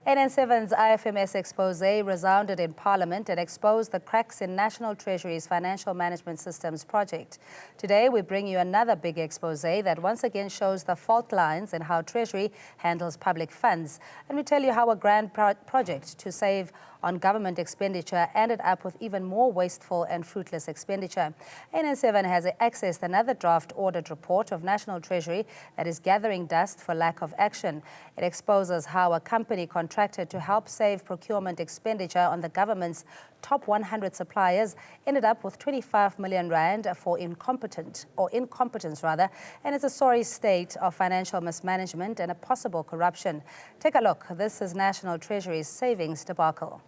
Ann7's IFMS expose resounded in Parliament and exposed the cracks in National Treasury's Financial Management Systems project. Today, we bring you another big expose that once again shows the fault lines in how Treasury handles public funds. And we tell you how a grand project to save on government expenditure ended up with even more wasteful and fruitless expenditure. Ann7 has accessed another draft audit report of National Treasury that is gathering dust for lack of action. It exposes how a company contracted to help save procurement expenditure on the government's top 100 suppliers ended up with 25 million rand for incompetence, and it's a sorry state of financial mismanagement and a possible corruption. Take a look. This is National Treasury's savings debacle.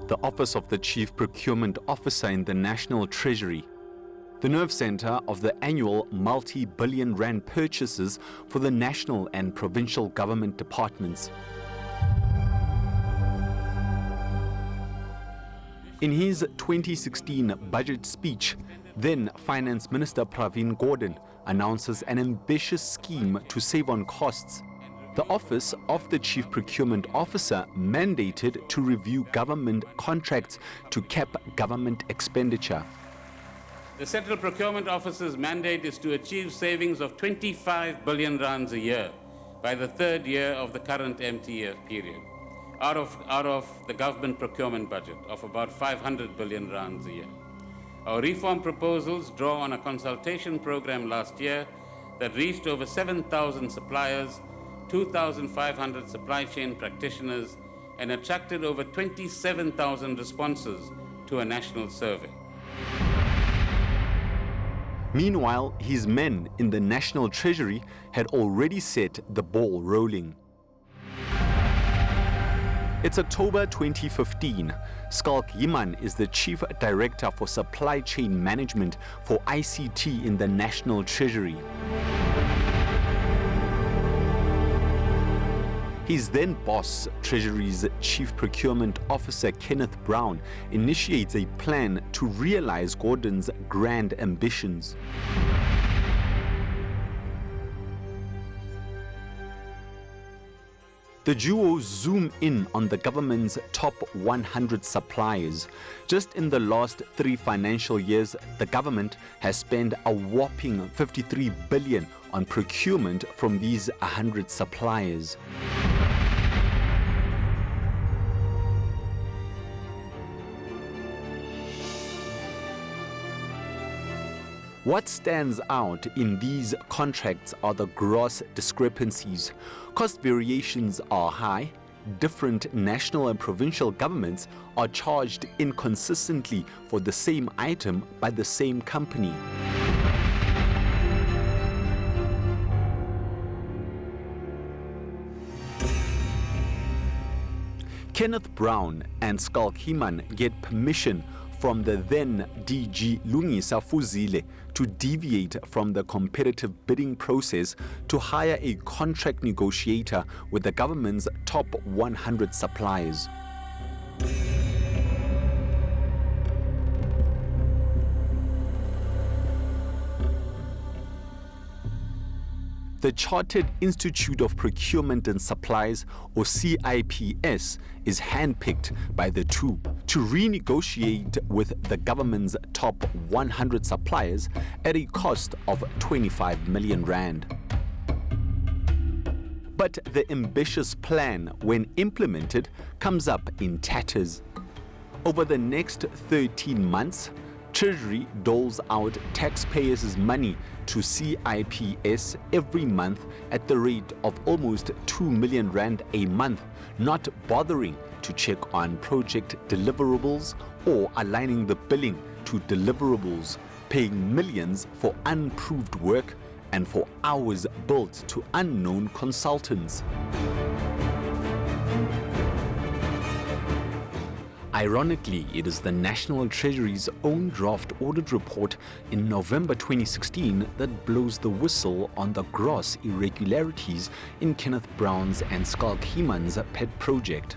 The Office of the Chief Procurement Officer in the National Treasury, the nerve center of the annual multi-billion rand purchases for the national and provincial government departments. In his 2016 budget speech, then Finance Minister Pravin Gordhan announces an ambitious scheme to save on costs. The Office of the Chief Procurement Officer mandated to review government contracts to cap government expenditure. The Central Procurement Office's mandate is to achieve savings of 25 billion rands a year by the third year of the current MTF period, out of the government procurement budget of about 500 billion rands a year. Our reform proposals draw on a consultation program last year that reached over 7,000 suppliers, 2,500 supply chain practitioners, and attracted over 27,000 responses to a national survey. Meanwhile, his men in the National Treasury had already set the ball rolling. It's October 2015. Skalk Yiman is the Chief Director for Supply Chain Management for ICT in the National Treasury. His then boss, Treasury's Chief Procurement Officer Kenneth Brown, initiates a plan to realize Gordhan's grand ambitions. The duo zoom in on the government's top 100 suppliers. Just in the last 3 financial years, the government has spent a whopping 53 billion on procurement from these 100 suppliers. What stands out in these contracts are the gross discrepancies. Cost variations are high. Different national and provincial governments are charged inconsistently for the same item by the same company. Kenneth Brown and Skalk Yiman get permission from the then DG Lungisa Fuzile to deviate from the competitive bidding process to hire a contract negotiator with the government's top 100 suppliers. The Chartered Institute of Procurement and Supplies, or CIPS, is handpicked by the two to renegotiate with the government's top 100 suppliers at a cost of 25 million rand. But the ambitious plan, when implemented, comes up in tatters. Over the next 13 months, Treasury doles out taxpayers' money to CIPS every month at the rate of almost 2 million rand a month, not bothering to check on project deliverables or aligning the billing to deliverables, paying millions for unproved work and for hours built to unknown consultants. Ironically, it is the National Treasury's own draft audit report in November 2016 that blows the whistle on the gross irregularities in Kenneth Brown's and Skalk Yiman's pet project.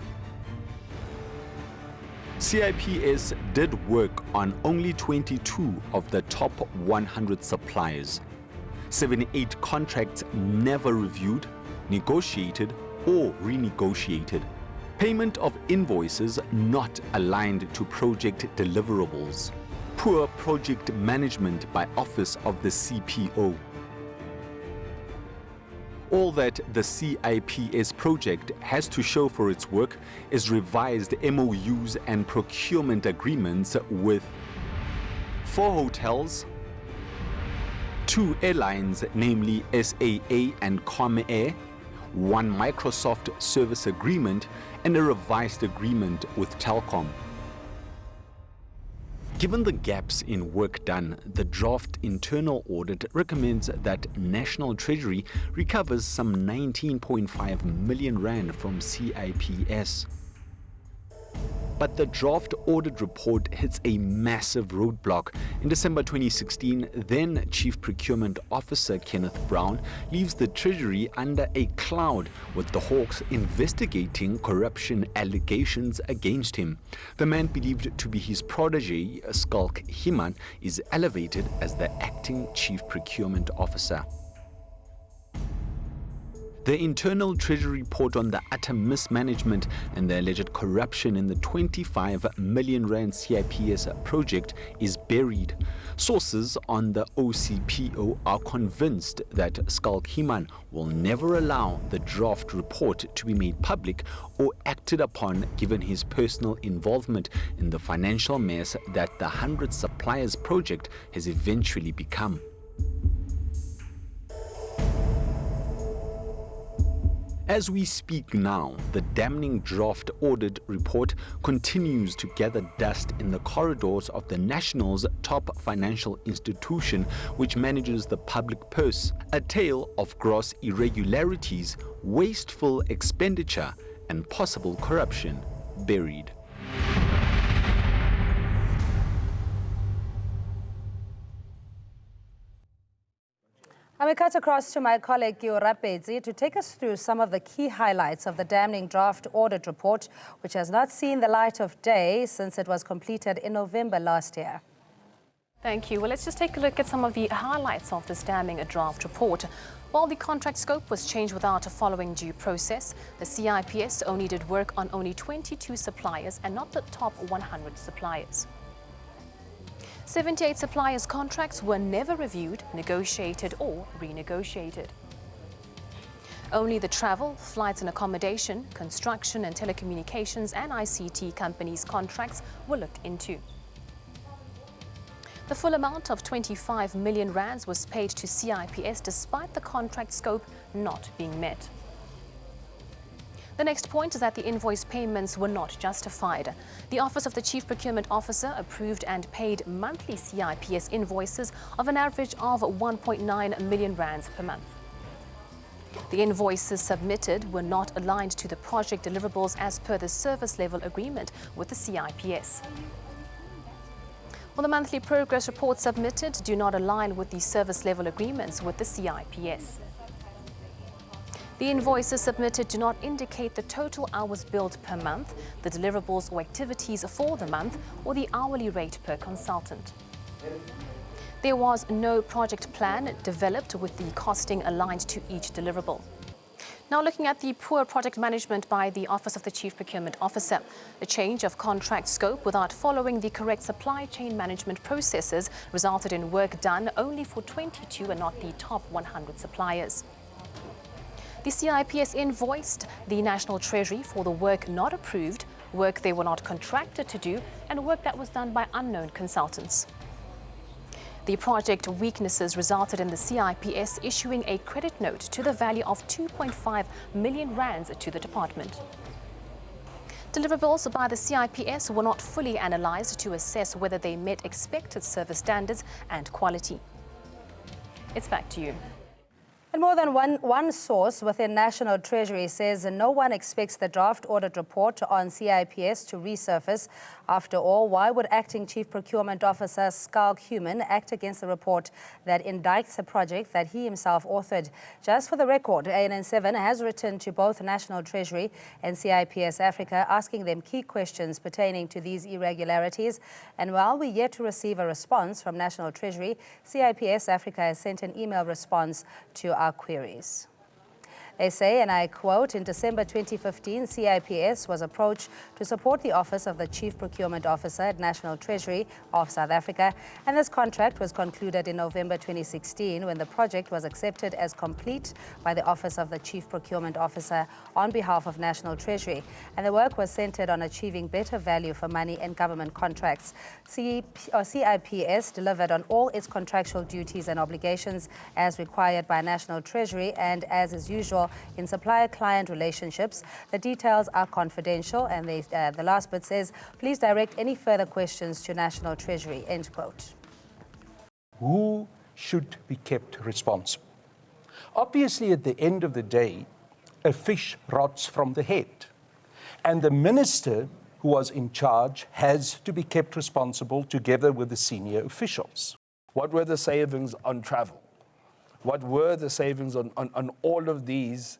CIPS did work on only 22 of the top 100 suppliers. 78 contracts never reviewed, negotiated, or renegotiated. Payment of invoices not aligned to project deliverables. Poor project management by Office of the CPO. All that the CIPS project has to show for its work is revised MOUs and procurement agreements with 4 hotels, 2 airlines, namely SAA and Comair, 1 Microsoft service agreement, and a revised agreement with Telkom. Given the gaps in work done, the draft internal audit recommends that National Treasury recovers some 19.5 million rand from CIPS. But the draft audit report hits a massive roadblock. In December 2016, then Chief Procurement Officer Kenneth Brown leaves the Treasury under a cloud, with the Hawks investigating corruption allegations against him. The man believed to be his protege, Skulk Himan, is elevated as the acting Chief Procurement Officer. The internal Treasury report on the utter mismanagement and the alleged corruption in the 25 million rand CIPS project is buried. Sources on the OCPO are convinced that Skulk Himan will never allow the draft report to be made public or acted upon, given his personal involvement in the financial mess that the 100 Suppliers project has eventually become. As we speak now, the damning draft audit report continues to gather dust in the corridors of the National's top financial institution, which manages the public purse. A tale of gross irregularities, wasteful expenditure, and possible corruption buried. And we cut across to my colleague Gio Rapedzi to take us through some of the key highlights of the damning draft audit report, which has not seen the light of day since it was completed in November last year. Thank you. Well, let's just take a look at some of the highlights of this damning draft report. While the contract scope was changed without following due process, the CIPS only did work on only 22 suppliers and not the top 100 suppliers. 78 suppliers' contracts were never reviewed, negotiated or renegotiated. Only the travel, flights and accommodation, construction and telecommunications and ICT companies' contracts were looked into. The full amount of 25 million rands was paid to CIPS despite the contract scope not being met. The next point is that the invoice payments were not justified. The Office of the Chief Procurement Officer approved and paid monthly CIPS invoices of an average of 1.9 million rands per month. The invoices submitted were not aligned to the project deliverables as per the service level agreement with the CIPS. Well, the monthly progress reports submitted do not align with the service level agreements with the CIPS. The invoices submitted do not indicate the total hours billed per month, the deliverables or activities for the month, or the hourly rate per consultant. There was no project plan developed with the costing aligned to each deliverable. Now, looking at the poor project management by the Office of the Chief Procurement Officer, the change of contract scope without following the correct supply chain management processes resulted in work done only for 22 and not the top 100 suppliers. The CIPS invoiced the National Treasury for the work not approved, work they were not contracted to do, and work that was done by unknown consultants. The project weaknesses resulted in the CIPS issuing a credit note to the value of 2.5 million rands to the department. Deliverables by the CIPS were not fully analysed to assess whether they met expected service standards and quality. It's back to you. And more than one source within National Treasury says no one expects the draft audit report on CIPS to resurface. After all, why would Acting Chief Procurement Officer Skalk Human act against the report that indicts a project that he himself authored? Just for the record, Ann7 has written to both National Treasury and CIPS Africa asking them key questions pertaining to these irregularities. And while we're yet to receive a response from National Treasury, CIPS Africa has sent an email response to our queries. They say, and I quote, in December 2015, CIPS was approached to support the Office of the Chief Procurement Officer at National Treasury of South Africa, and this contract was concluded in November 2016 when the project was accepted as complete by the Office of the Chief Procurement Officer on behalf of National Treasury, and the work was centered on achieving better value for money in government contracts. CIPS delivered on all its contractual duties and obligations as required by National Treasury, and as is usual in supplier-client relationships, the details are confidential, and the last bit says, please direct any further questions to National Treasury, end quote. Who should be kept responsible? Obviously, at the end of the day, a fish rots from the head, and the minister who was in charge has to be kept responsible together with the senior officials. What were the savings on travel? What were the savings on all of these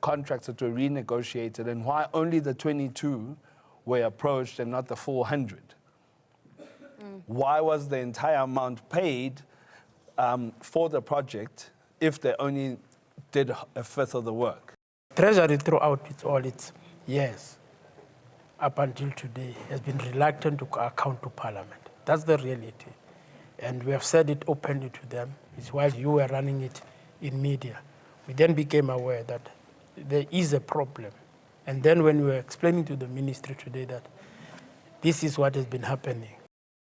contracts that were renegotiated, and why only the 22 were approached and not the 400? Why was the entire amount paid for the project if they only did a fifth of the work? Treasury throughout its years up until today has been reluctant to account to Parliament. That's the reality. And we have said it openly to them. It's while you were running it in media. We then became aware that there is a problem. And then when we were explaining to the ministry today that this is what has been happening.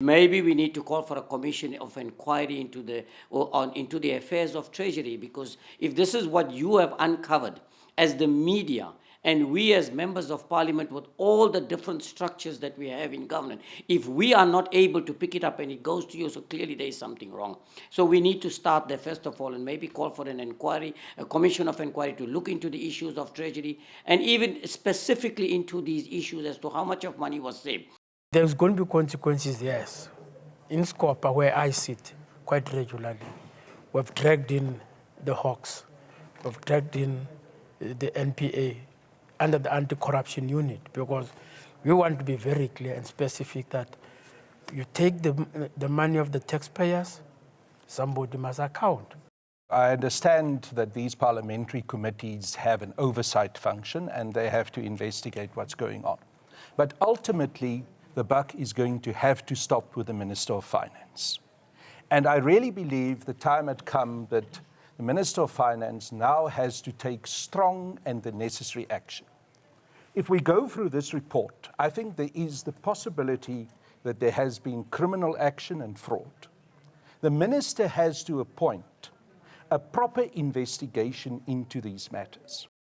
Maybe we need to call for a commission of inquiry into the affairs of Treasury, because if this is what you have uncovered as the media, and we as members of Parliament with all the different structures that we have in government, if we are not able to pick it up and it goes to you, so clearly there is something wrong. So we need to start there first of all and maybe call for an inquiry, a commission of inquiry to look into the issues of Treasury and even specifically into these issues as to how much of money was saved. There's going to be consequences, yes. In Scopa, where I sit quite regularly, we've dragged in the Hawks, we've dragged in the NPA, under the anti-corruption unit, because we want to be very clear and specific that you take the money of the taxpayers, somebody must account. I understand that these parliamentary committees have an oversight function and they have to investigate what's going on. But ultimately, the buck is going to have to stop with the Minister of Finance. And I really believe the time had come that the Minister of Finance now has to take strong and the necessary action. If we go through this report, I think there is the possibility that there has been criminal action and fraud. The Minister has to appoint a proper investigation into these matters.